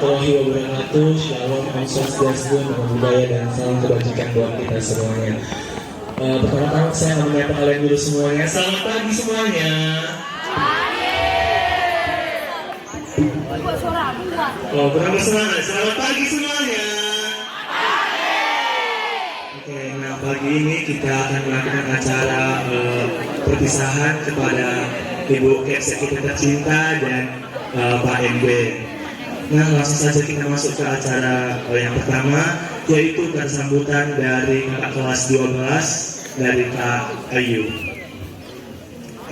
warahmatullahi wabarakatuh. Shalom, Om Swastiastu, Namo Buddhaya, dan salam kebajikan buat kita semuanya. Pertama-tama saya mau menyapa kalian dulu semuanya. Selamat pagi semuanya. Oh, bernama semangat. Selamat pagi semuanya. Oke, nah pagi ini kita akan melakukan acara perpisahan kepada Ibu Kepsek kita tercinta dan Pak MB. Nah, langsung saja kita masuk ke acara yang pertama, yaitu sambutan dari kakak kelas 12 dari Kak Ayu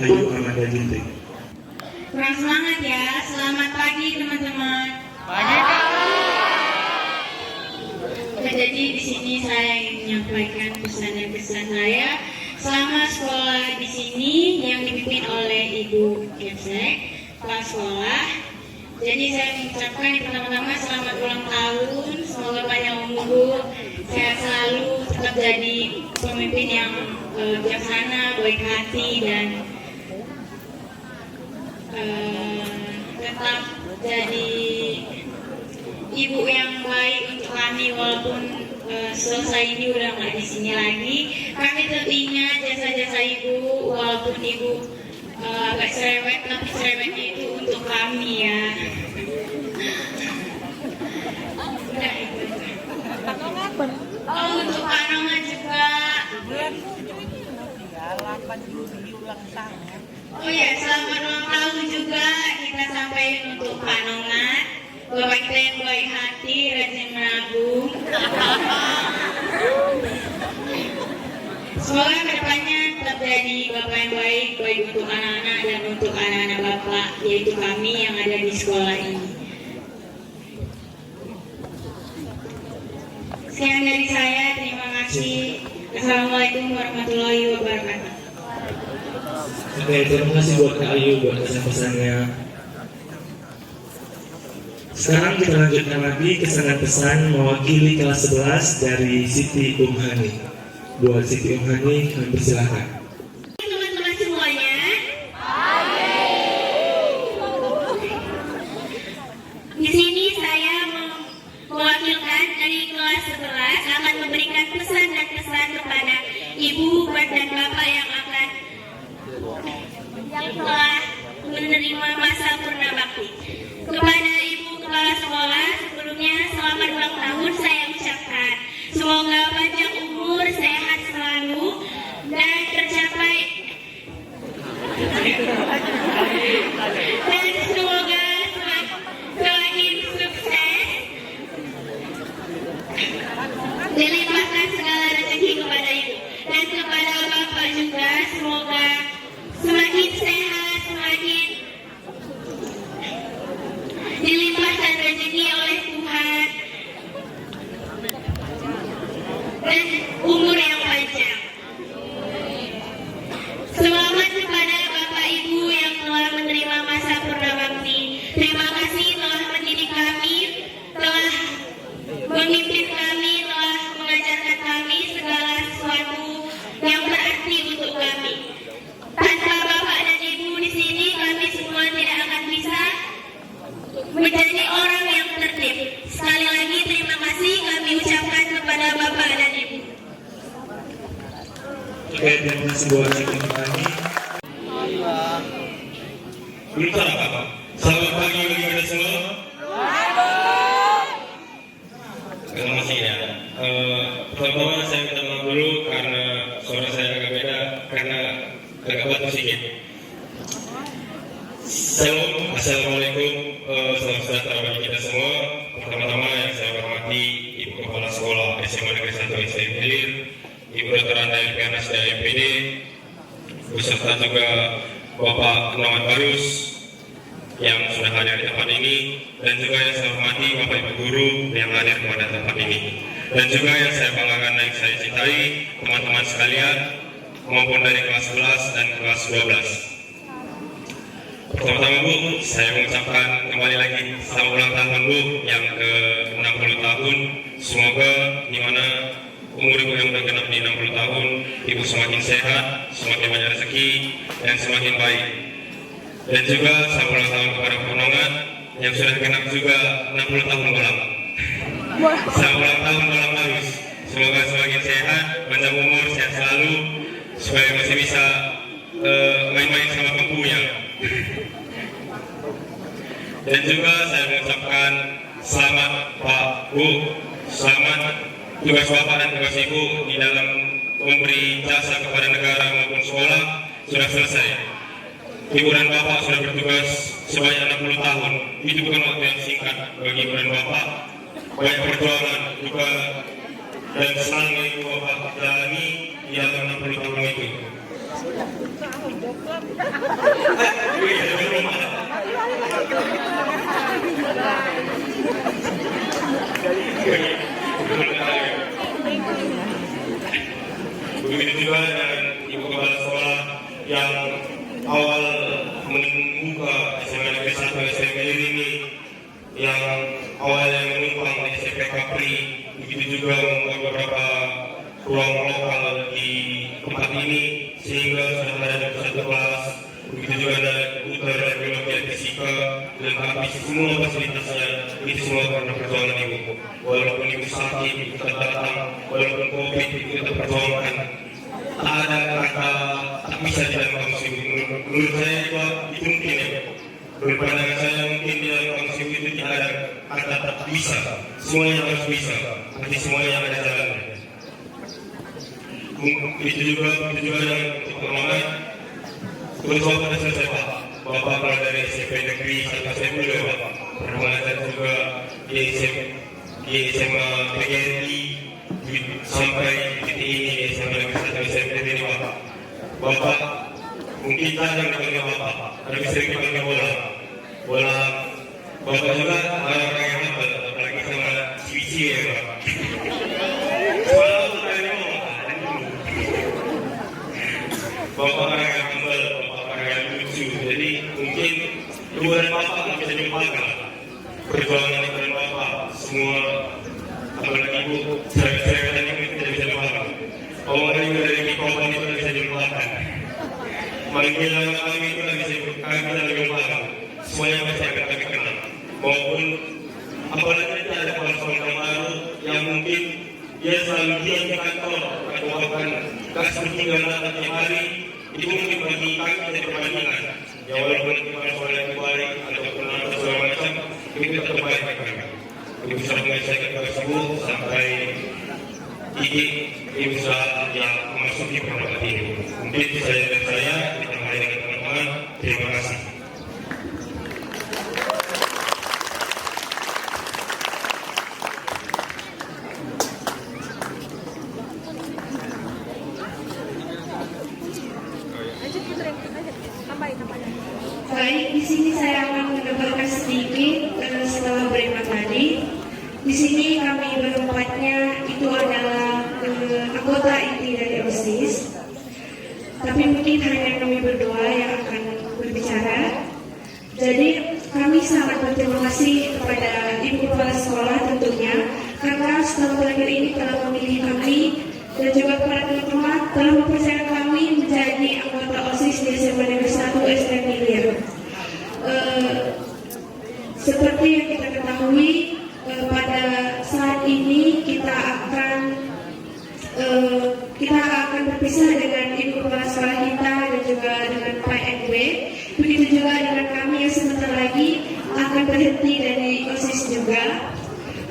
Amanda Ginting. Kurang semangat ya. Selamat pagi teman-teman. Pagi Kak. Jadi di sini saya ingin menyampaikan pesan dan kesan saya selama sekolah di sini yang dipimpin oleh Ibu Kepsek kepala sekolah. Jadi saya mengucapkan pertama-tama selamat ulang tahun, semoga panjang umur, sehat selalu, tetap jadi pemimpin yang bijaksana, baik hati, dan tetap jadi ibu yang baik untuk kami walaupun selesai ini udah nggak di sini lagi. Kami tetap ingat jasa-jasa ibu walaupun ibu agak cerewet, tapi cerewetnya itu untuk kami ya. Udah itu. Oh, untuk Pak Nongan juga. Oh ya, selamat ulang tahun juga kita sampaikan untuk Pak Nongan. Bapak kita yang baik hati, rajin menabung. Semoga kedepannya tetap jadi bapak yang baik untuk anak-anak dan untuk anak-anak bapak, yaitu kami yang ada di sekolah ini. Sekian dari saya, terima kasih. Assalamualaikum warahmatullahi wabarakatuh. Oke, terima kasih buat Kak Ayu buat pesan-pesannya. Sekarang kita lanjutkan lagi kesan-pesan mewakili kelas 11 dari Siti Umhani. Buat Siti Umhani, kami persilahkan. Teman-teman semuanya, di sini saya mewakilkan dari kelas 11 akan memberikan pesan dan kesan kepada ibu dan bapak yang telah menerima masa purna bakti. Kepada ibu kepala sekolah, sebelumnya selamat ulang tahun saya ucapkan. Semoga panjang umur, sehat selalu, dan tercapai. Dan semoga semakin sukses. Dilimpahkan segala rezeki kepada ibu. Dan kepada bapak juga, semoga semakin sehat, semakin dilimpahkan rezeki oleh Tuhan dan umur yang panjang. Selamat kepada Bapak Ibu yang telah menerima masa purna bakti. Terima kasih telah mendidik kami, telah memimpin kami, telah mengajarkan kami segala sesuatu yang berarti untuk kami. Tanpa Bapak dan Ibu di sini, kami semua tidak akan bisa menjadi orang yang tertib. Sekali lagi terima kasih kami ucapkan kepada Bapak dan Ibu. Oke, terima kasih buat Siti Umhani. Berita apa? Selamat pagi bagi kita semua. Terima kasih ya. Pertama saya minta maaf dulu karena suara saya agak beda karena agak batuk sedikit. Salam, assalamualaikum, salam sejahtera bagi kita semua. Pertama-tama yang saya hormati Ibu Kepala Sekolah SMA Negeri 1 STM Hilir, Ibu Dr. Anda LPNAS dari MPD, beserta juga Bapak Muhammad Barus yang sudah hadir di tempat ini, dan juga yang saya hormati Bapak Ibu Guru yang hadir pada tempat ini, dan juga yang saya banggakan dan saya cintai teman-teman sekalian maupun dari kelas 11 dan kelas 12. Pertama-tama Bu, saya mengucapkan kembali lagi selamat ulang tahun Bu yang ke-60 tahun. Semoga di mana umur Ibu yang sudah genap di 60 tahun, Ibu semakin sehat, semakin banyak rezeki, dan semakin baik. Dan juga selamat ulang tahun kepada Pak Nongan yang sudah genap juga 60 tahun malam. Selamat ulang tahun malam Marus. Semoga semakin sehat, panjang umur, sehat selalu, supaya masih bisa main-main sama bangkunya. Dan juga saya mengucapkan selamat Pak Bu, selamat tugas Bapak dan tugas Ibu di dalam memberi jasa kepada negara maupun sekolah sudah selesai. Ibu dan Bapak sudah bertugas sebanyak 60 tahun. Itu bukan waktu yang singkat bagi Ibu dan Bapak. Banyak perjuangan juga dan senang yang Ibu Bapak jalani di dalam 60 tahun itu. Begitu juga dengan Ibu Kepala Sekolah yang awal membuka SMA Negeri 1 SMP ini, yang awalnya menumpang di SMP Kapri, begitu juga membuat beberapa ruang lokal di tempat ini sehingga sudah ada satu kelas, begitu juga ada komputer dan biologi dan fisika, lengkapi semua fasilitasnya. Itu semua karena perjuangan Ibu. Walaupun Ibu sakit, Ibu tetap datang, walaupun COVID, Ibu tetap perjuangkan. Tak ada kata tak bisa di dalam kamus Ibu. Menurut saya itu mungkin ya. Menurut pandangan saya mungkin di dalam kamus Ibu itu tidak ada kata tak bisa. Semuanya harus bisa. Nanti semuanya ada jalannya. Itu juga yang untuk permohonan. Terus Bapak sudah selesai Pak. Bapak mulai dari SMP Negeri 1 SMP juga Bapak. Pernah mengajar juga di SMA PGRI sampai titik ini di SMA Negeri 1 SMP ini Bapak. Bapak mungkin jarang dipanggil Bapak, tapi sering dipanggil bola. Bapak juga orang yang hebat, apalagi sama CBC ya Bapak. Bapak orang yang humble, Bapak orang yang lucu. Jadi mungkin Ibu dan Bapak tak bisa dilupakan. Perjuangan Ibu dan Bapak semua, apalagi Ibu, saya dan Ibu tidak bisa dilupakan. Omongan Ibu dari mikrofon itu tidak bisa dilupakan. Panggilan kami itu tidak bisa dilupakan. Semuanya masih akan kami kenal. Maupun apalagi tidak ada kepala sekolah yang baru yang mungkin dia selalu diam di kantor atau bahkan kasih tinggal datang tiap hari. Itu mungkin bagi kami jadi perbandingan. Ya walaupun kepala sekolah yang baik ataupun segala macam, itu tetap baik bagi kami. Ibu bisa menyelesaikan tugas Ibu sampai Ibu bisa memasuki perangkat ini. Mungkin saya ditambah dengan teman-teman. Terima kasih. Baik, di sini saya akan menambahkan sedikit setelah berima tadi. Di sini kami berempatnya itu adalah anggota inti dari OSIS. Tapi mungkin hanya kami berdua yang akan berbicara. Jadi kami sangat berterima kasih kepada Ibu Kepala Sekolah tentunya karena setahun terakhir ini telah memilih kami dan juga kepada teman-teman telah mempercayai kami menjadi anggota OSIS di SMA Negeri 1 STM Hilir. Seperti yang kita ketahui, pada saat ini kita akan berpisah dengan Ibu Kepala Sekolah kita dan juga dengan Pak NW. Begitu juga dengan kami yang sebentar lagi akan berhenti dari OSIS juga.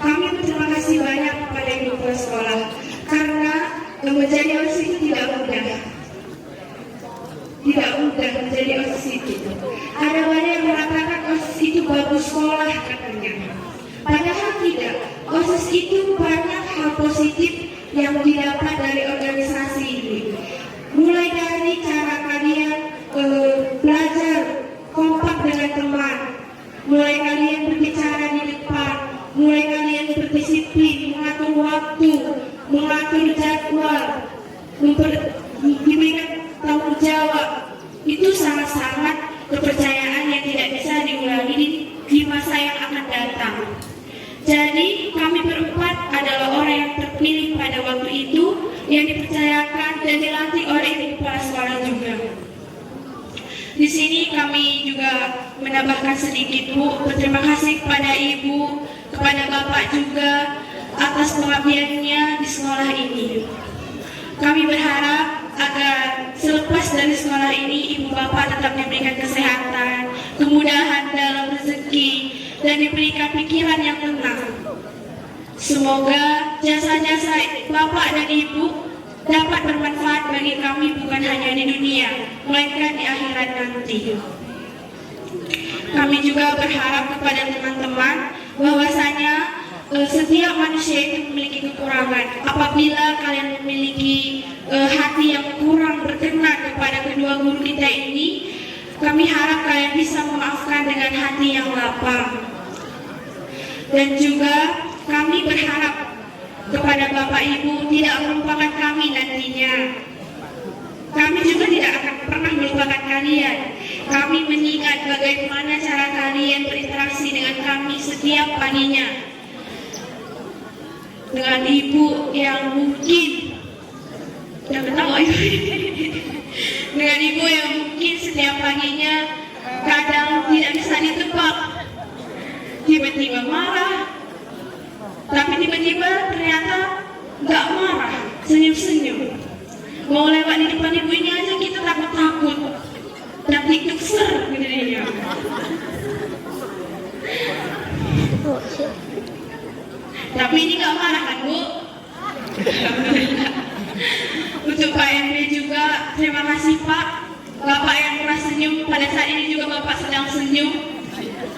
Kami berterima kasih banyak kepada Ibu Kepala Sekolah karena menjadi OSIS itu tidak mudah menjadi OSIS itu. Ada banyak yang mengatakan OSIS itu bagus sekolah katanya. Padahal tidak. OSIS itu banyak hal positif yang didapat dari organisasi ini. Mulai dari cara kalian belajar kompak dengan teman, mulai kalian berbicara di depan, mulai kalian berdisiplin, mengatur waktu, mengatur jadwal, diberikan tanggung jawab. Itu sangat-sangat kepercayaan yang tidak bisa diulangi di masa yang akan datang. Jadi kami berempat adalah orang yang terpilih pada waktu itu, yang dipercayakan dan dilatih oleh Ibu Kepala Sekolah juga. Di sini kami juga menambahkan sedikit, Bu, berterima kasih kepada Ibu, kepada Bapak juga atas pengabdiannya di sekolah ini. Kami berharap agar selepas dari sekolah ini Ibu Bapak tetap diberikan kesehatan, kemudahan dalam rezeki, dan diberikan pikiran yang tenang. Semoga jasa-jasa Bapak dan Ibu dapat bermanfaat bagi kami bukan hanya di dunia, melainkan di akhirat nanti. Kami juga berharap kepada teman-teman bahwasanya setiap manusia itu memiliki kekurangan. Apabila kalian memiliki hati yang kurang berkenan kepada kedua guru kita ini, kami harap kalian bisa memaafkan dengan hati yang lapang. Dan juga kami berharap kepada Bapak Ibu tidak melupakan kami nantinya. Kami juga tidak akan pernah melupakan kalian. Kami mengingat bagaimana cara kalian berinteraksi dengan kami setiap paginya. Dengan Ibu yang mungkin dengan Ibu yang mungkin setiap paginya kadang tidak bisa ditebak. Tiba-tiba marah, tapi tiba-tiba ternyata nggak marah, senyum-senyum. Mau lewat di depan Ibu ini aja kita takut-takut, tapi ser gitu dia. Tapi ini nggak marah kan, Bu? Untuk Pak MB juga terima kasih, Pak. Bapak yang pernah senyum pada saat ini juga Bapak sedang senyum.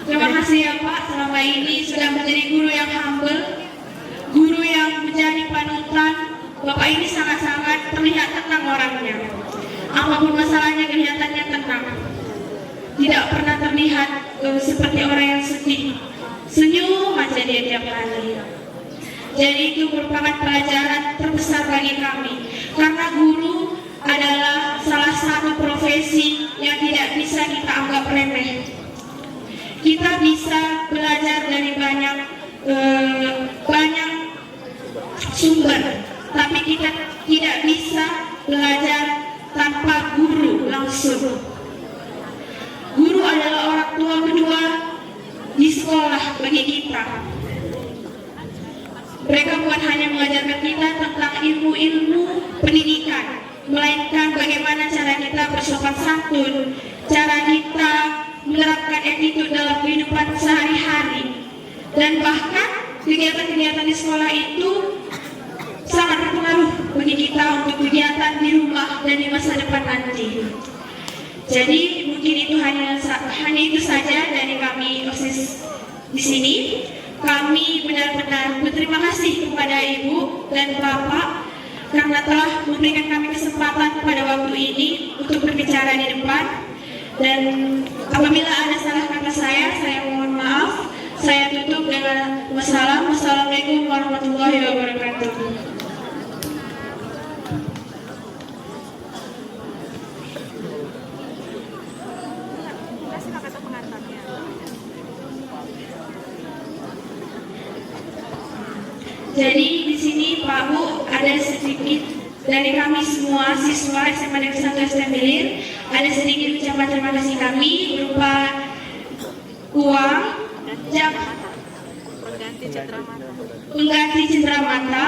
Terima kasih ya Pak, selama ini sudah menjadi guru yang humble, guru yang menjadi panutan. Bapak ini sangat-sangat terlihat tenang orangnya. Apapun masalahnya kelihatannya tenang. Tidak pernah terlihat seperti orang yang sedih. Senyum aja dia tiap hari. Jadi itu merupakan pelajaran terbesar bagi kami. Karena guru adalah salah satu profesi yang tidak bisa kita anggap remeh. Kita bisa belajar dari banyak sumber, tapi kita tidak bisa belajar tanpa guru langsung. Guru adalah orang tua kedua di sekolah bagi kita. Mereka bukan hanya mengajarkan kita tentang ilmu-ilmu pendidikan, melainkan bagaimana cara kita bersopan santun, cara kita menerapkan attitude dalam kehidupan sehari-hari. Dan bahkan kegiatan-kegiatan di sekolah itu sangat berpengaruh bagi kita untuk kegiatan di rumah dan di masa depan nanti. Jadi mungkin itu hanya itu saja dari kami OSIS di sini. Kami benar-benar berterima kasih kepada Ibu dan Bapak karena telah memberikan kami kesempatan pada waktu ini untuk berbicara di depan. Dan apabila ada salah kata saya mohon maaf. Saya tutup dengan wassalamualaikum warahmatullahi wabarakatuh. Jadi di sini Pak Bu ada sedikit dari kami semua siswa SMA Negeri 1 STM Hilir, ada sedikit ucapan terima kasih kami berupa uang pengganti cendera mata.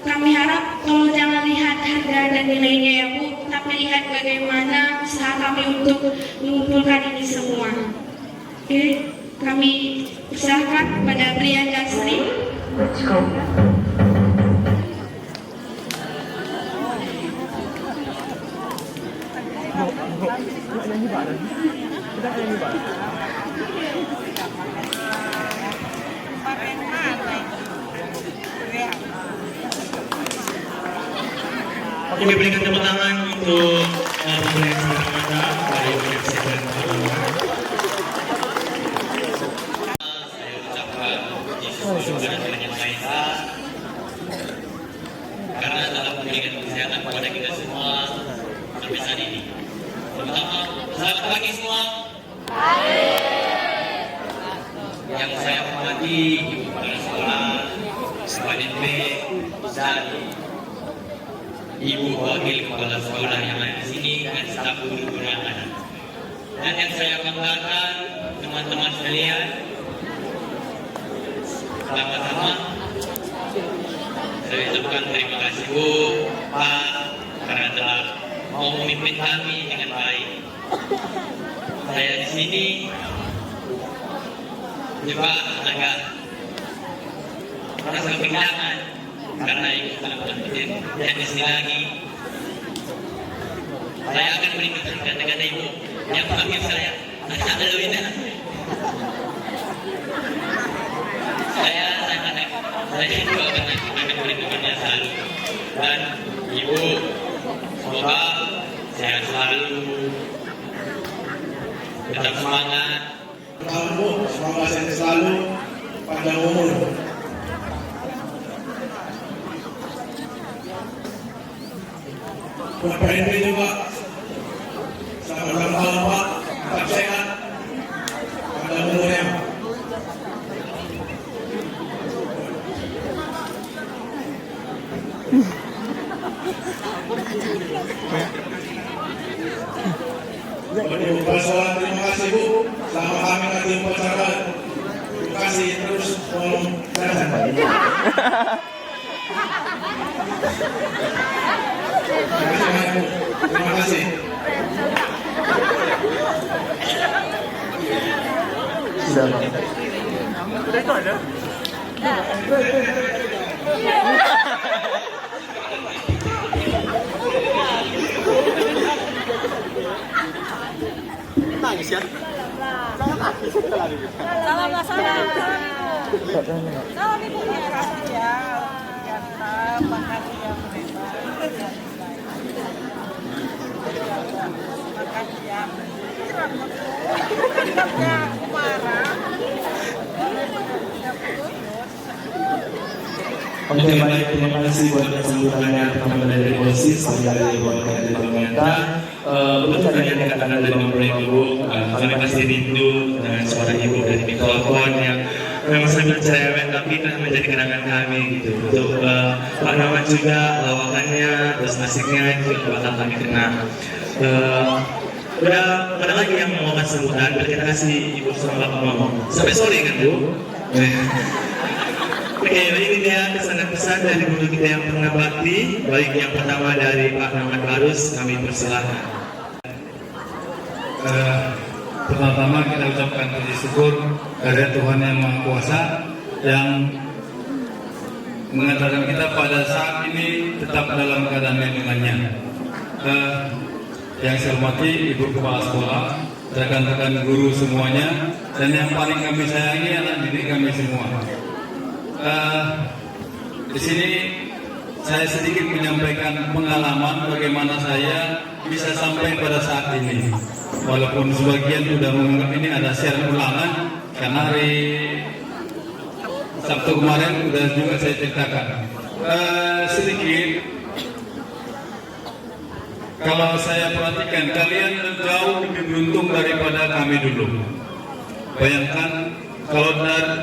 Kami harap tolong jangan lihat harga dan nilainya ya Bu, tapi lihat bagaimana usaha kami untuk mengumpulkan ini semua. Oke, kami usahakan pada Brian dan Sri. Let's go. Oke, berikan tepuk tangan untuk pemberian cendera mata dari Universitas Padang. Saya ucapkan puji syukur kepada Tuhan Yang Maha Esa karena telah memberikan kesehatan kepada kita semua sampai saat ini. Terutama selamat pagi semua. Yang saya hormati Ibu Kepala Sekolah, Pak DP, dan Ibu Wakil Kepala Sekolah yang ada di sini dan staf guru-guru yang ada. Dan yang saya banggakan, teman-teman sekalian, pertama-tama saya ucapkan terima kasih Bu, Pak, karena telah mau memimpin kami dengan baik. Saya di sini juga agak merasa kehilangan karena ikut teman-teman dan di sini lagi. Saya akan merindukan kata-kata Ibu yang panggil saya anak Lewina. Saya juga akan merindukannya selalu. Dan Ibu, semoga sehat selalu, tetap semangat. Kamu semoga sehat selalu, panjang umur. Bapak Ibu juga selamat ulang tahun Pak, tetap sehat, panjang umurnya. Terima kasih Bu, selama kami nanti upacara. Terima kasih terus tolong jalan. Terima kasih. Nangis ya? Salam Ibu ya. Makasih ya Oke, baik, terima kasih buat sambutannya teman-teman dari OSIS dan dari warga dari pemerintah. Betul tadi yang dikatakan dari Bang Ibu, kami pasti rindu dengan suara Ibu dari mikrofon yang memang sangat cerewet tapi telah menjadi kenangan kami gitu. Untuk Pak Rahmat juga lawakannya, terus musiknya juga bakal kami kenang. Udah ada lagi yang mau kasih sambutan, kita kasih Ibu sama Bapak ngomong. Sampai sore kan Bu? Oke, ini dia pesan-pesan dari guru kita yang pernah bakti. Baik yang pertama dari Pak Rahmat Barus, kami persilahkan. Pertama-tama kita ucapkan puji syukur kepada Tuhan Yang Maha Kuasa yang mengatakan kita pada saat ini tetap dalam keadaan lindungannya. Yang saya hormati Ibu Kepala Sekolah, rekan-rekan guru semuanya, dan yang paling kami sayangi anak didik kami semua. Di sini saya sedikit menyampaikan pengalaman bagaimana saya bisa sampai pada saat ini. Walaupun sebagian sudah menganggap ini ada siaran ulangan, karena hari Sabtu kemarin sudah juga saya ceritakan. Sedikit, kalau saya perhatikan kalian jauh lebih beruntung daripada kami dulu. Bayangkan kalau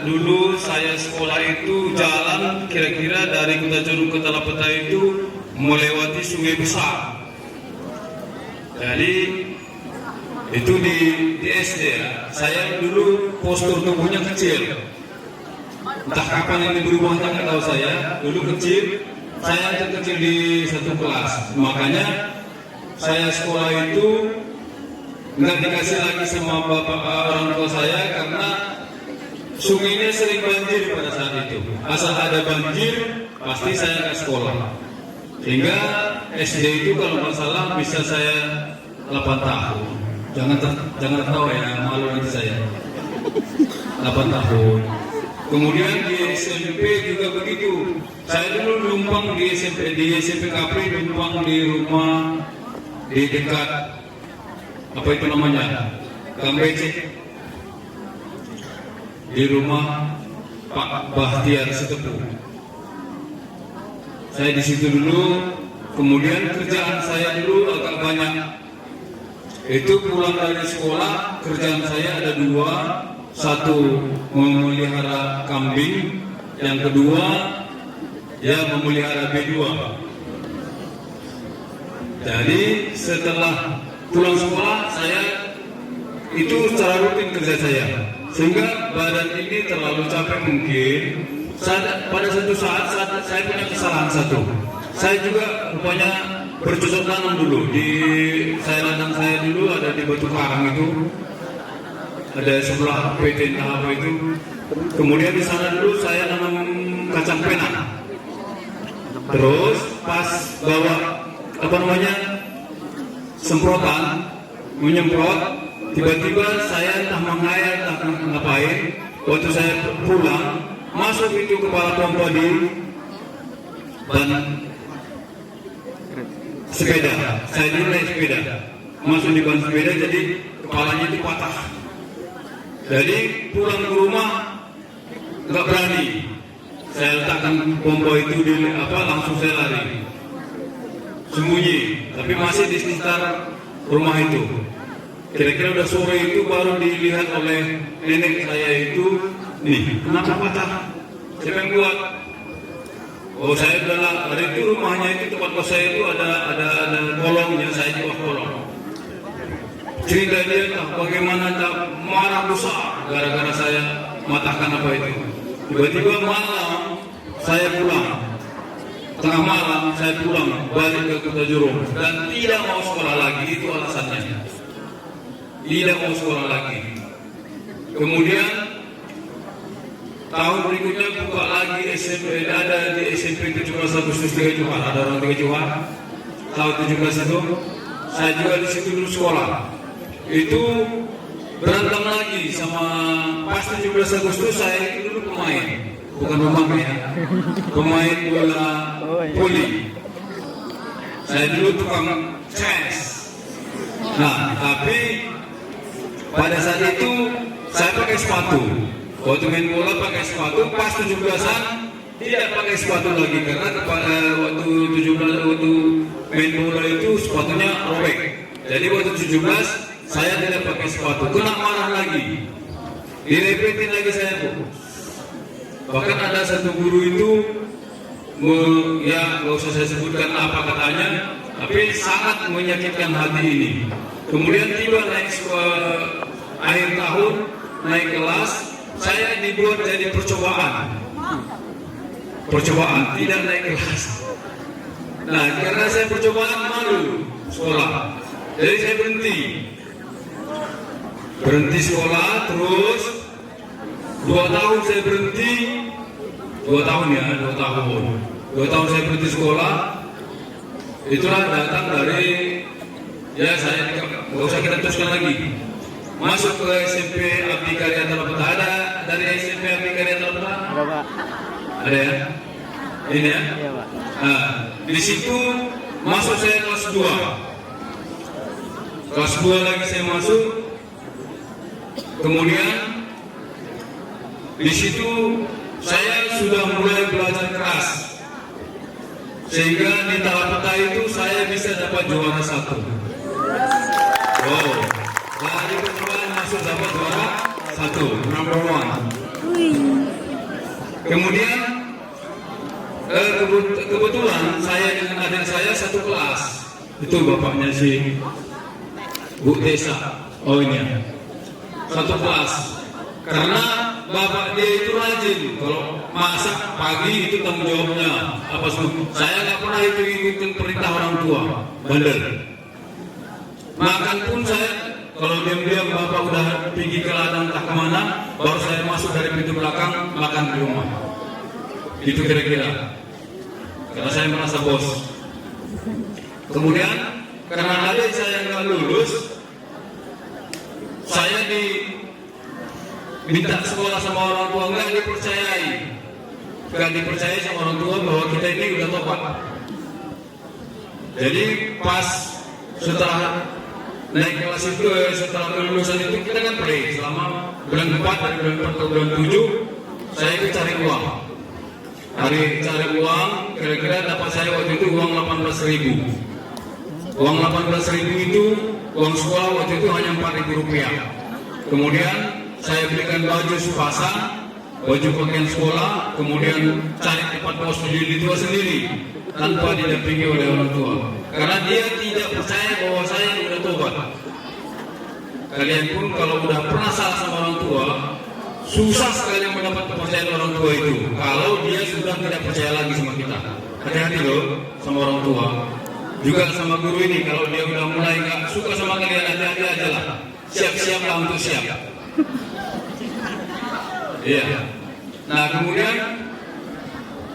dulu saya sekolah itu jalan kira-kira dari Kota Curug ke Talapeta itu melewati sungai besar. Jadi itu di SD ya. Saya dulu postur tubuhnya kecil. Entah kapan ini berubahnya nggak tahu saya. Dulu kecil, saya terkecil di satu kelas. Makanya saya sekolah itu nggak dikasih lagi sama bapak orang tua saya karena sungainya sering banjir pada saat itu. Asal ada banjir, pasti saya ke sekolah. Sehingga SD itu kalau nggak salah bisa saya 8 tahun. Jangan tahu ya, malu nanti saya. 8 tahun. Kemudian di SMP juga begitu. Saya dulu numpang di SMP Kapri, numpang di rumah di dekat apa itu namanya, Kambece. Di rumah Pak Bahtiar Setepu. Saya di situ dulu. Kemudian kerjaan saya dulu agak banyak. Itu pulang dari sekolah, kerjaan saya ada 2. Satu memelihara kambing, yang kedua ya memelihara B2. Jadi setelah pulang sekolah saya itu secara rutin kerja saya, sehingga badan ini terlalu capek mungkin. Pada satu saat saya punya kesalahan satu. Saya juga rupanya bercocok tanam dulu di ladang saya dulu ada di Batu Karang itu, ada sebelah PT apa itu. Kemudian di sana dulu saya nanam kacang penang. Terus pas bawa semprotan menyemprot, tiba-tiba saya entah menghayal entah ngapain. Waktu saya pulang, masuk itu kepala pompa di ban sepeda. Saya dulu naik sepeda, masuk di ban sepeda, jadi kepalanya itu patah. Jadi pulang ke rumah nggak berani. Saya letakkan pompa itu langsung saya lari, sembunyi. Tapi masih di sekitar rumah itu. Kira-kira udah sore itu baru dilihat oleh nenek saya itu, nih kenapa patah? Siapa yang buat? Oh saya udah dari itu rumahnya itu tempat kos saya itu ada kolongnya, saya jual kolong. Cerita dia bagaimana marah besar gara-gara saya matahkan apa itu. Tiba-tiba malam saya pulang, tengah malam saya pulang balik ke Kota Jurong dan tidak mau sekolah lagi, itu alasannya. Tidak mau sekolah lagi. Kemudian tahun berikutnya buka lagi SMP, ada di SMP 17 Agustus 3 Johar, ada orang 3 Johar. Tahun 17 itu saya juga di situ dulu sekolah. Itu berantem lagi sama pas 17 Agustus saya itu dulu pemain, bukan pemain ya, pemain bola voli. Saya dulu tukang chess. Nah, tapi pada saat itu saya pakai sepatu. Waktu main bola pakai sepatu, pas 17-an tidak pakai sepatu lagi karena pada waktu 17 waktu main bola itu sepatunya robek. Jadi waktu 17 saya tidak pakai sepatu, kena marah lagi, direpetin lagi saya bu. Bahkan ada satu guru itu, ya nggak usah saya sebutkan apa katanya, tapi sangat menyakitkan hati ini. Kemudian tiba naik akhir tahun, naik kelas, saya dibuat jadi percobaan, tidak naik kelas. Nah karena saya percobaan malu sekolah, jadi saya berhenti sekolah, terus 2 tahun saya berhenti, 2 tahun saya berhenti sekolah. Itulah datang dari, ya saya nggak usah kita teruskan lagi, masuk ke SMP Abdi Karya Talapeta. Ada dari SMP Abdi Karya Talapeta? Ada ya? Ini ya? Iya Pak. Nah, di situ masuk saya kelas 2. Kelas 2 lagi saya masuk. Kemudian di situ saya sudah mulai belajar keras, sehingga di Talapeta itu saya bisa dapat juara 1. Wow, dari percobaan masuk dapat juara 1, number 1. Kemudian kebetulan saya dengan adik saya satu kelas, itu bapaknya si Bu Desa. Oh ini ya. Satu kelas, karena bapak dia itu rajin, kalau masak pagi itu tanggung jawabnya apa semua. Saya nggak pernah itu ikutin perintah orang tua, bandel. Makan pun saya kalau diam-diam bapak udah pergi ke ladang entah kemana, baru saya masuk dari pintu belakang makan di rumah. Itu kira-kira, karena saya merasa bos. Kemudian karena adik saya nggak lulus, saya diminta sekolah sama orang tua, nggak dipercayai sama orang tua bahwa kita ini udah tobat. Jadi pas setelah naik kelas itu, setelah kelulusan itu kita kan play selama bulan 4 dari bulan 4 ke bulan 7, saya itu cari uang. Cari uang, kira-kira dapat saya waktu itu uang 18.000. Uang 18.000 itu uang sekolah waktu itu hanya 4.000 rupiah. Kemudian saya belikan baju sepasang, baju pakaian sekolah, kemudian cari tempat kos di tua sendiri tanpa didampingi oleh orang tua. Karena dia tidak percaya bahwa saya sudah tobat. kalian pun kalau udah pernah salah sama orang tua, susah sekali mendapat kepercayaan orang tua itu. Kalau dia sudah tidak percaya lagi sama kita, hati-hati loh sama orang tua. Juga sama guru ini, kalau dia udah mulai nggak suka sama kalian, hati-hati aja lah. Siap-siap lah untuk siap. Iya. Nah kemudian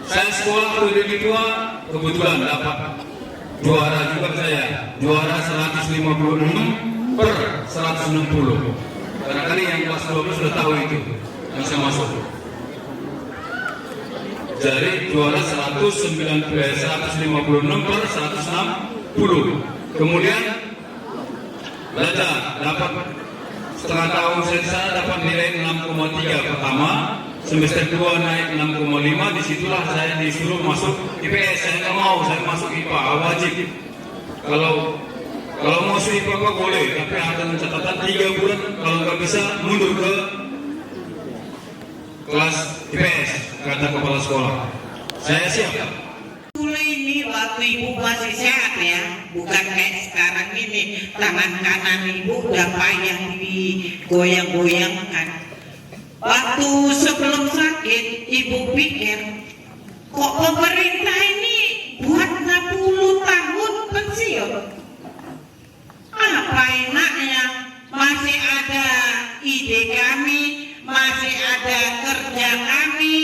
saya sekolah udah tua, kebetulan dapat juara juga saya, juara 156 per 160. Barangkali yang kelas 12 sudah tahu itu, yang saya masuk. Jadi juara 156 per 160. Kemudian belajar, dapat setengah tahun saya di sana dapat nilai 6,3 pertama. Semester 2 naik 6,5, disitulah saya disuruh masuk IPS. Saya nggak mau, saya masuk IPA, wajib. Kalau masuk IPA kok boleh, tapi ada catatan 3 bulan, kalau nggak bisa mundur ke kelas IPS, kata kepala sekolah. Saya siap. Dulu ini waktu ibu masih sehat ya, bukan kayak sekarang ini. Tangan kanan ibu udah payah digoyang-goyangkan. Waktu sebelum sakit, ibu pikir, kok pemerintah ini buat 60 tahun pensiun? Apa enaknya? Masih ada ide kami, masih ada kerja kami,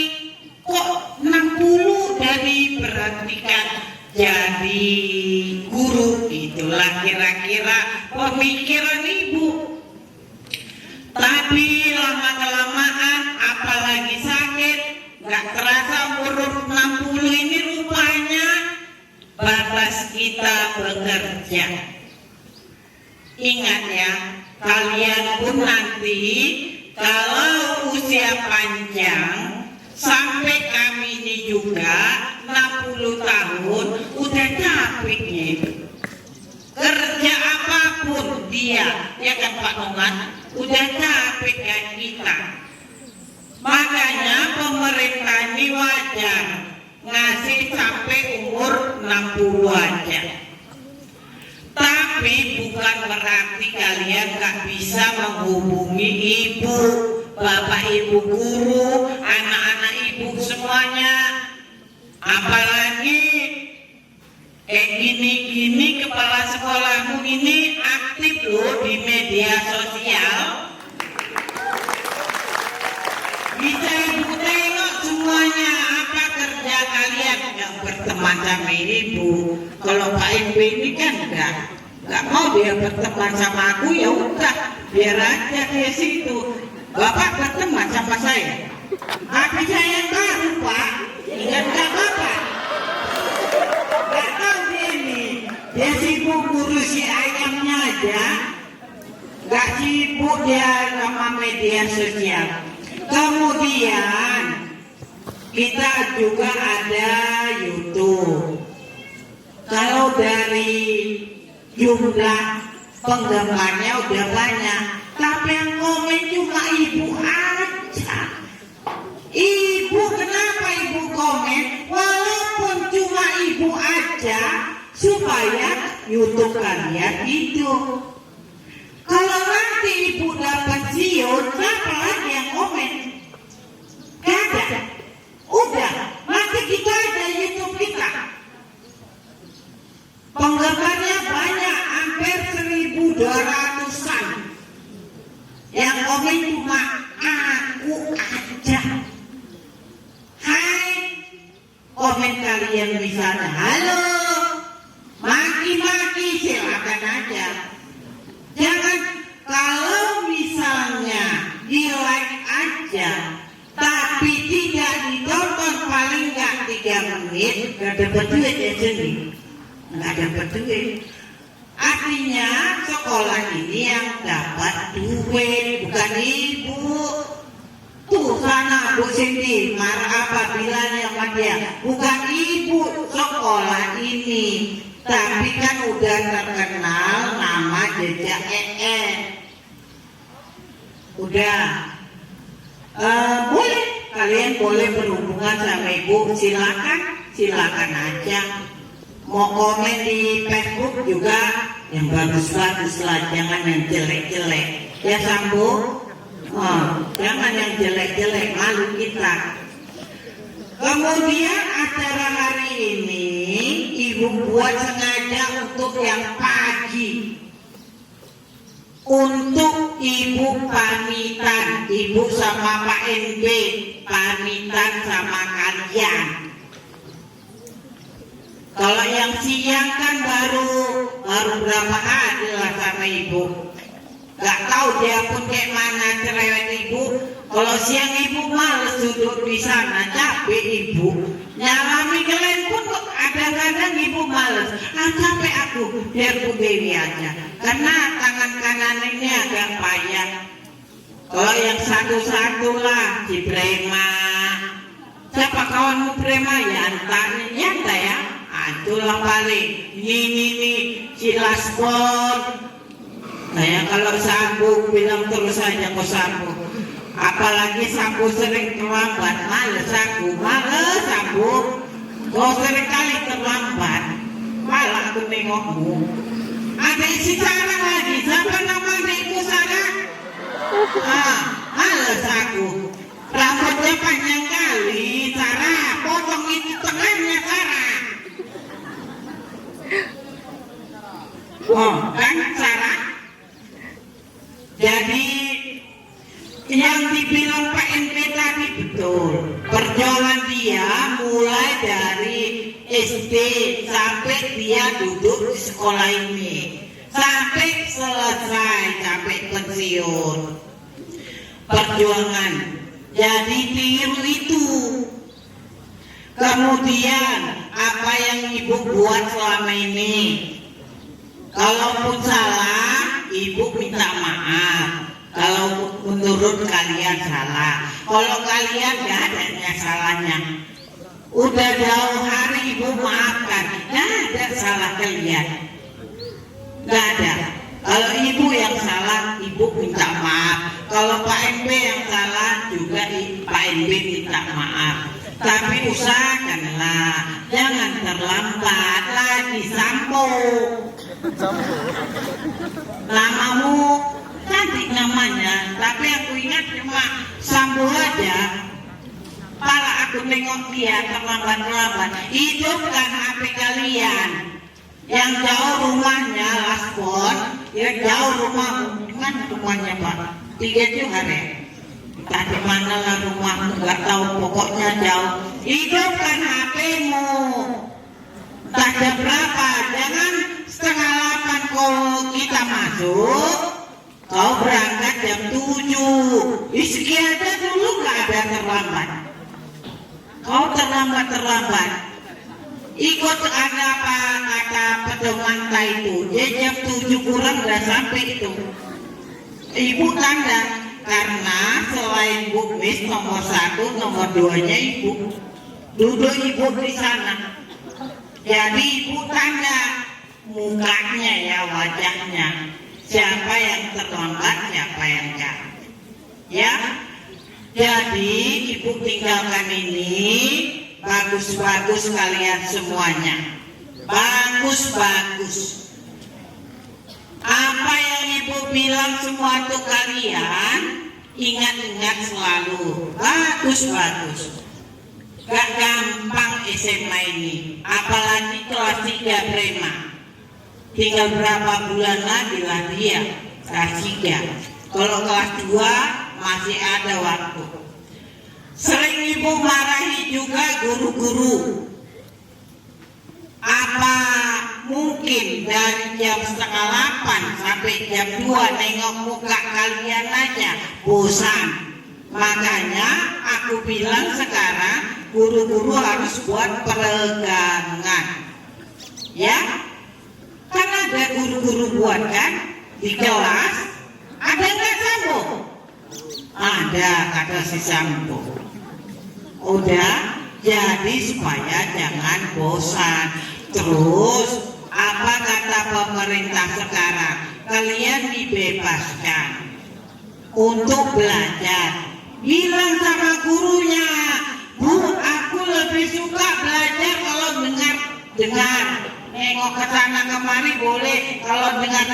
kok 60 dari berhentikan jadi guru? Itulah kira-kira pemikiran ibu. Tapi lama-kelamaan, apalagi sakit, gak terasa umur 60 ini rupanya batas kita bekerja. Ingat ya, kalian pun nanti kalau usia panjang, sampai kami ini juga 60 tahun, udah capek nih. Kerja apapun dia, ya kan Pak Nongan, udah capek kayak kita. Makanya pemerintah ini wajar ngasih sampai umur 60 aja. Tapi bukan berarti kalian gak bisa menghubungi ibu, bapak ibu guru, anak-anak ibu semuanya. Apalagi kayak gini-gini kepala sekolahmu ini aktif loh di media sosial. Bisa ibu tengok semuanya apa kerja kalian, yang berteman sama ibu. Kalau Pak Ibu ini kan nggak mau dia berteman sama aku, ya udah biar aja di situ. Bapak berteman sama saya, tapi saya baru Pak, ingat nggak Bapak? Nggak tahu dia sibuk ngurusi ayamnya aja, nggak sibuk dia sama media sosial. Kemudian kita juga ada YouTube. Kalau dari jumlah penggemarnya udah banyak, tapi yang komen cuma ibu aja. Ibu, kenapa ibu komen? Walaupun cuma ibu aja, supaya YouTube kalian hidup. Kalau nanti ibu dapat pensiun, siapa lagi yang komen? Gak ada. Udah, nanti kita ada YouTube kita. Penggemarnya banyak, hampir 1.200-an. Yang komen cuma aku aja. Hai, komen kalian di sana. Halo, maki-maki silakan aja. Jangan, kalau misalnya di like aja, tapi tidak ditonton paling nggak 3 menit, nggak dapat duit ya sini. Nggak dapat duit. Artinya sekolah ini yang dapat duit, bukan ibu. Tuh sana Bu Cindy marah apa bilangnya sama dia, bukan ibu sekolah ini, tapi kan udah terkenal nama jejak udah. Boleh, kalian boleh berhubungan sama ibu, silakan aja. Mau komen di Facebook juga yang bagus-bagus lah, jangan yang jelek-jelek. Ya Sambo, jangan yang jelek-jelek, malu kita. Kemudian acara hari ini ibu buat sengaja untuk yang pagi. Untuk ibu pamitan, ibu sama Pak NB pamitan sama kalian. Kalau yang siang kan baru berapa hari lah sama ibu. Gak tahu dia pun kayak mana cerewet ibu. Kalau siang ibu males duduk di sana, capek ibu. Nyalami kalian pun kadang-kadang ibu males. Capek aku, biar Bu Dewi aja. Karena tangan kanan ini agak payah. Kalau yang satu-satu lah, si Prema. Siapa kawanmu Prema ya? Entah ya. Itulah paling. Ini si Laspor. Saya kalau Sambu bilang terus saja kok Sambu. Apalagi Sambu sering terlambat, males aku, Sambu. Kau sering kali terlambat, malah aku nengokmu. Ada si Sarah lagi, siapa nama adikku Sarah? Males aku. Rambutnya panjang kali, Sarah. Potong itu tengahnya Sarah. Kan Sarah? Jadi yang dibilang Pak NP tadi betul. Perjuangan dia mulai dari SD sampai dia duduk di sekolah ini, sampai selesai, sampai pensiun. Perjuangan. Jadi tiru itu. Kemudian apa yang ibu buat selama ini? Kalaupun salah, ibu minta maaf. Kalau menurut kalian salah, kalau kalian gak ada salahnya. Udah jauh hari ibu maafkan, gak ada salah kalian. Gak ada. Kalau ibu yang salah, ibu minta maaf. Kalau Pak NB yang salah, juga Pak NB minta maaf. Tapi usahakanlah, jangan terlambat lagi Sambo. Namamu cantik namanya, tapi aku ingat cuma Sambo aja. Pala aku nengok dia terlambat-lambat. Hidupkan HP kalian. Yang jauh rumahnya Laspon, yang jauh rumahmu, kan rumahnya Pak 3 juga deh. Tadi mana lah rumahmu, nggak tahu, pokoknya jauh. Hidupkan HP-mu. Tak ada berapa, jangan 7:30 kalau kita masuk, kau berangkat jam 7. Isi aja dulu nggak ada terlambat. Kau terlambat. Ikut ada apa kata pedoman itu, dia jam 7 kurang udah sampai itu. Ibu tanda, karena selain Bu Mis nomor 1, nomor 2-nya ibu. Duduk ibu di sana. Jadi ibu tanda mukanya ya, wajahnya. Siapa yang terlambat, siapa yang enggak. Ya. Jadi ibu tinggalkan ini. Bagus-bagus kalian semuanya. Bagus-bagus. Apa yang ibu bilang semua tuh kalian ingat-ingat selalu. Bagus-bagus. Gak gampang SMA ini. Apalagi kelas 3 Prema. Tinggal berapa bulan lagi lah dia kelas 3. Kalau kelas 2 masih ada waktu. Sering ibu marahi juga guru-guru. Apa mungkin dari jam 7:30 sampai jam 2 nengok muka kalian aja bosan. Makanya aku bilang sekarang guru-guru harus buat peregangan. Ya, kan ada guru-guru buat kan di kelas. Ada nggak Sambo? Ada, kata si Sambo. Udah, jadi supaya jangan bosan. Terus apa kata pemerintah sekarang? Kalian dibebaskan untuk belajar. Bilang sama gurunya, Bu, aku lebih suka belajar kalau dengar. Nengok ke sana kemari boleh, kalau dengar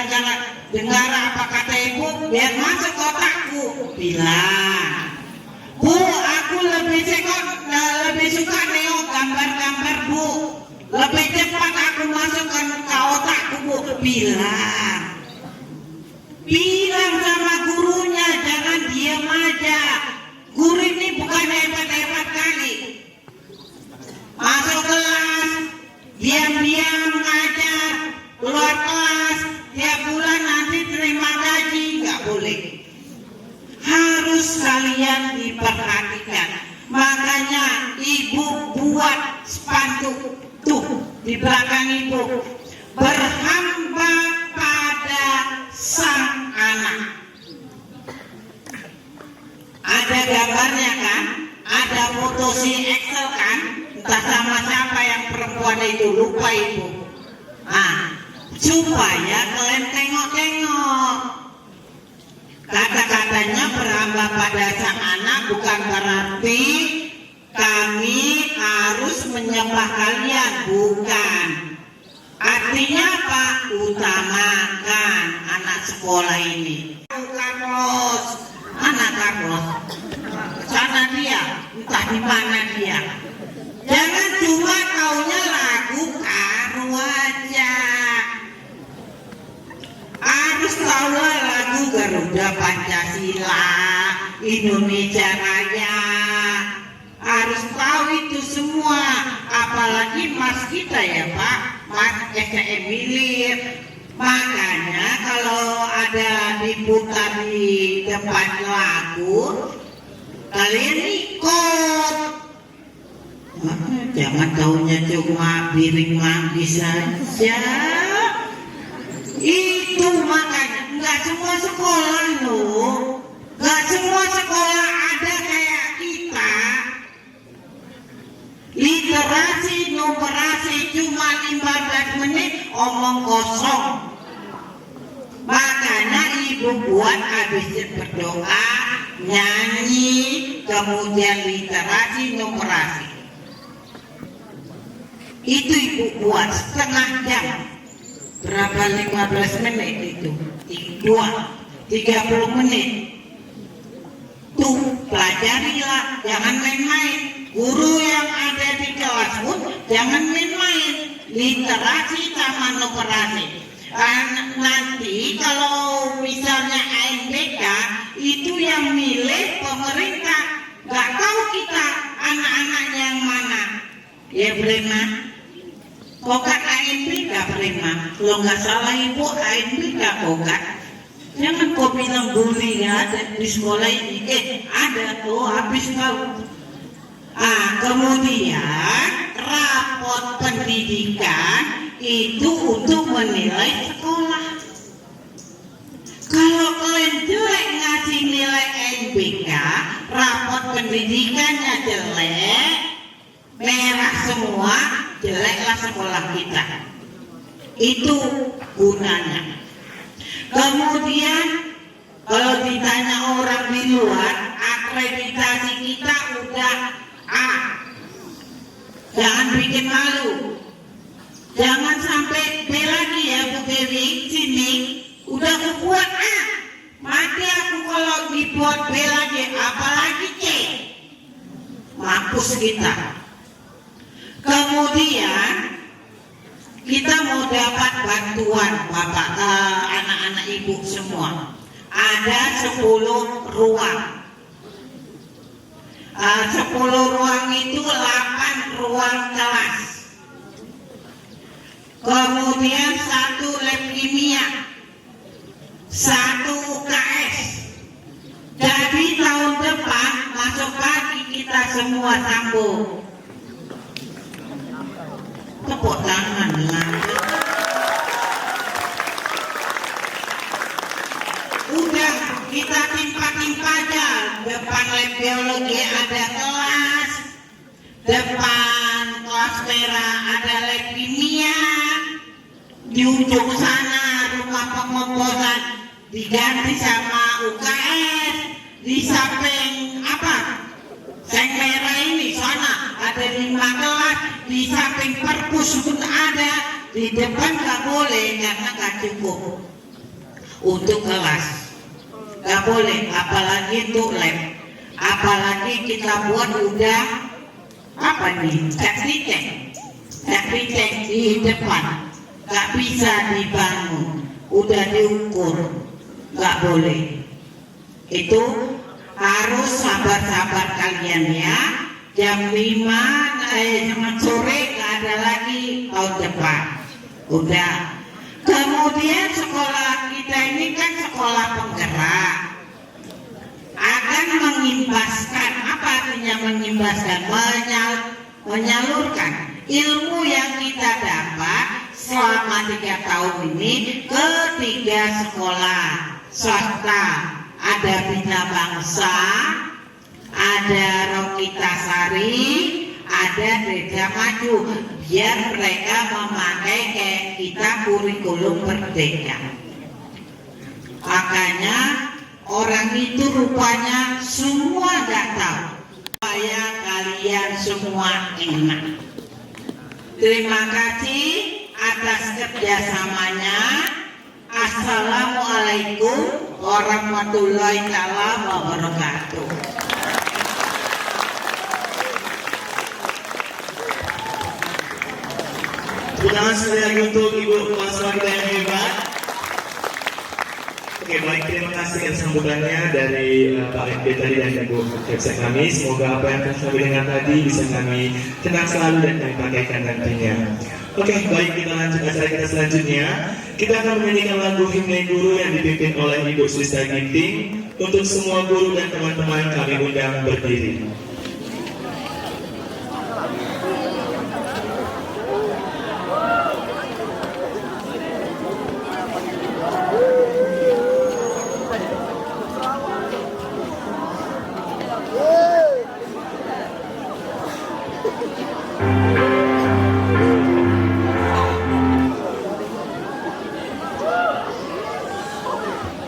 dengar apa kata ibu, biar masuk otakku. Bilang, Bu, aku lebih suka nengok gambar-gambar Bu. Lebih cepat aku masukkan ke otakku Bu. Bilang sama gurunya, jangan diam aja. Guru ini bukan hebat-hebat kali. Masuk kelas, diam-diam ngajar, keluar kelas, tiap bulan nanti terima gaji, nggak boleh. Harus kalian diperhatikan. Makanya ibu buat spanduk tuh di belakang ibu, berhamba pada sang anak. Ada gambarnya kan, ada foto si Excel kan, entah sama siapa yang perempuan itu, lupa ibu. Nah, supaya kalian tengok-tengok. Kata-katanya berhamba pada sang anak bukan berarti kami harus menyembah kalian, bukan. Artinya apa? Utamakan anak sekolah ini. Carlos, anak Carlos, sana dia, entah di mana dia. Jangan cuma taunya lagu Karo aja. Harus tahu lagu Garuda Pancasila, Indonesia Raya. Harus tahu itu semua. Apalagi mas kita ya Pak, mas STM Milir. Makanya kalau ada diputar di depan lagu, kalian ikut. Jangan taunya cuma biring manggis saja. Itu makanya nggak semua sekolah loh, nggak semua sekolah ada kayak kita. Literasi numerasi cuma 15 menit omong kosong. Makanya ibu buat habis berdoa, nyanyi, kemudian literasi numerasi. Itu ibu buat setengah jam. Berapa 15 menit itu? 30 menit. Tuh, pelajarilah, jangan main-main. Guru yang ada di kelas pun jangan main-main. Literasi sama numerasi. Nanti kalau misalnya ANBK itu yang milih pemerintah. Gak tahu kita anak-anaknya yang mana. Ya Brema. Kokat ANBK Prima, kalau nggak salah ibu ANBK kokat. Jangan kau bilang bully nggak ada di sekolah ini. Ada tuh habis kau. Kemudian rapot pendidikan itu untuk menilai sekolah. Kalau kalian jelek ngasih nilai ANBK, rapot pendidikannya jelek, merah semua, jeleklah sekolah kita. Itu gunanya. Kemudian kalau ditanya orang di luar, akreditasi kita udah A. Jangan bikin malu. Jangan sampai B lagi ya Bu Dewi, sini udah kubuat A. Mati aku kalau dibuat B lagi, apalagi C. Mampus kita. Kemudian kita mau dapat bantuan Bapak, anak-anak ibu semua. Ada 10 ruang. 10 ruang itu 8 ruang kelas. Kemudian 1 lab kimia, 1 UKS. Jadi tahun depan masuk pagi kita semua sambung. Tepuk tangan lah. Udah kita timpa-timpa aja. Depan lab biologi ada kelas, depan kelas merah ada lab kimia, di ujung sana rumah pengomposan diganti sama UKS, di samping apa? Seng merah ini sana ada 5 kelas, di samping perpus pun ada, di depan nggak boleh karena nggak cukup. untuk kelas. Gak boleh, apalagi untuk lab. Apalagi kita buat udah apa nih, safety tank di depan, gak bisa dibangun, udah diukur, gak boleh. Itu harus sabar-sabar kalian ya. Jam 5 sore gak ada lagi tahun depan. Udah. Kemudian sekolah kita ini kan sekolah penggerak, akan mengimbaskan, apa artinya mengimbaskan? Menyalurkan ilmu yang kita dapat selama 3 tahun ini ke 3 sekolah swasta. Ada Bina Bangsa, ada Rokita Sari, ada Desa Maju, biar mereka memakai kayak kita kurikulum merdeka. Makanya orang itu rupanya semua gak tahu, supaya kalian semua enak. Terima kasih atas kerjasamanya. Assalamualaikum warahmatullahi wabarakatuh. Terima kasih sekali lagi untuk Ibu Kepala kita yang hebat. Oke, baik, terima kasih atas sambutannya dari Pak FB tadi dan Ibu Kepala kami. Semoga apa yang kami dengar tadi bisa kami tenang selalu dan kami pakaikan nantinya. Oke, baik, kita lanjut acara kita selanjutnya. Kita akan menyanyikan lagu Himne Guru yang dipimpin oleh Ibu Swista Ginting. Untuk semua guru dan teman-teman kami undang berdiri.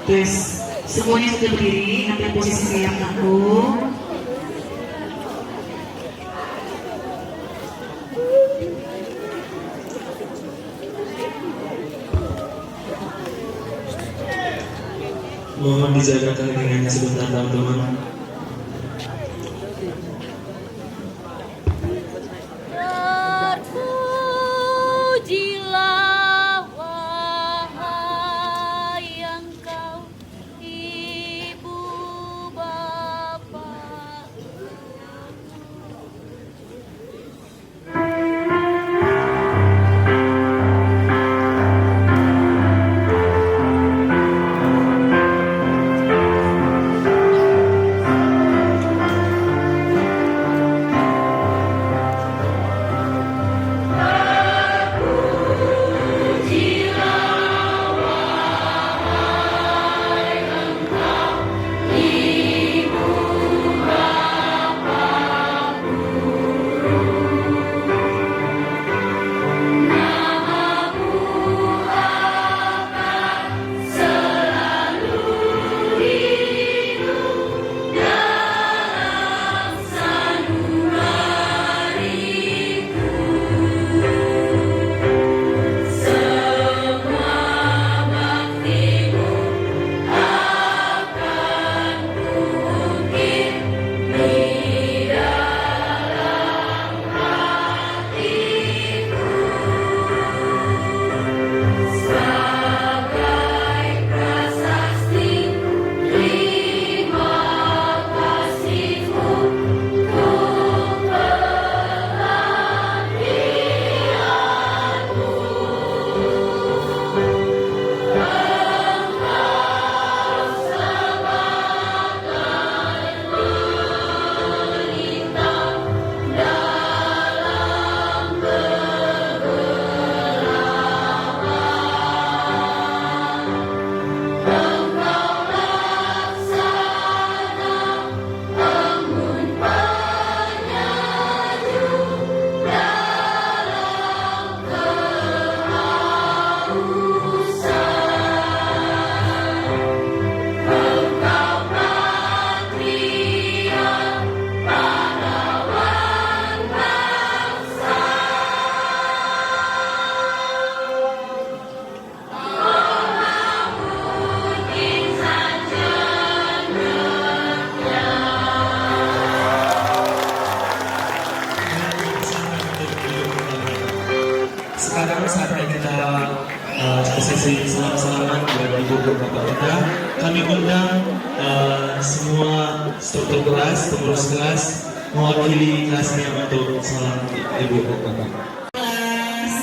Yes, semuanya sudah berdiri, ambil posisi yang aku. Mohon dijaga keheningannya sebentar teman-teman. Terpujilah wahai Engkau, Ibu Bapa. sekarang saatnya kita sesi salam-salaman kepada ibu bapak kita. Kami undang semua struktur kelas, pengurus kelas mewakili kelasnya untuk salam ibu bapak. Kelas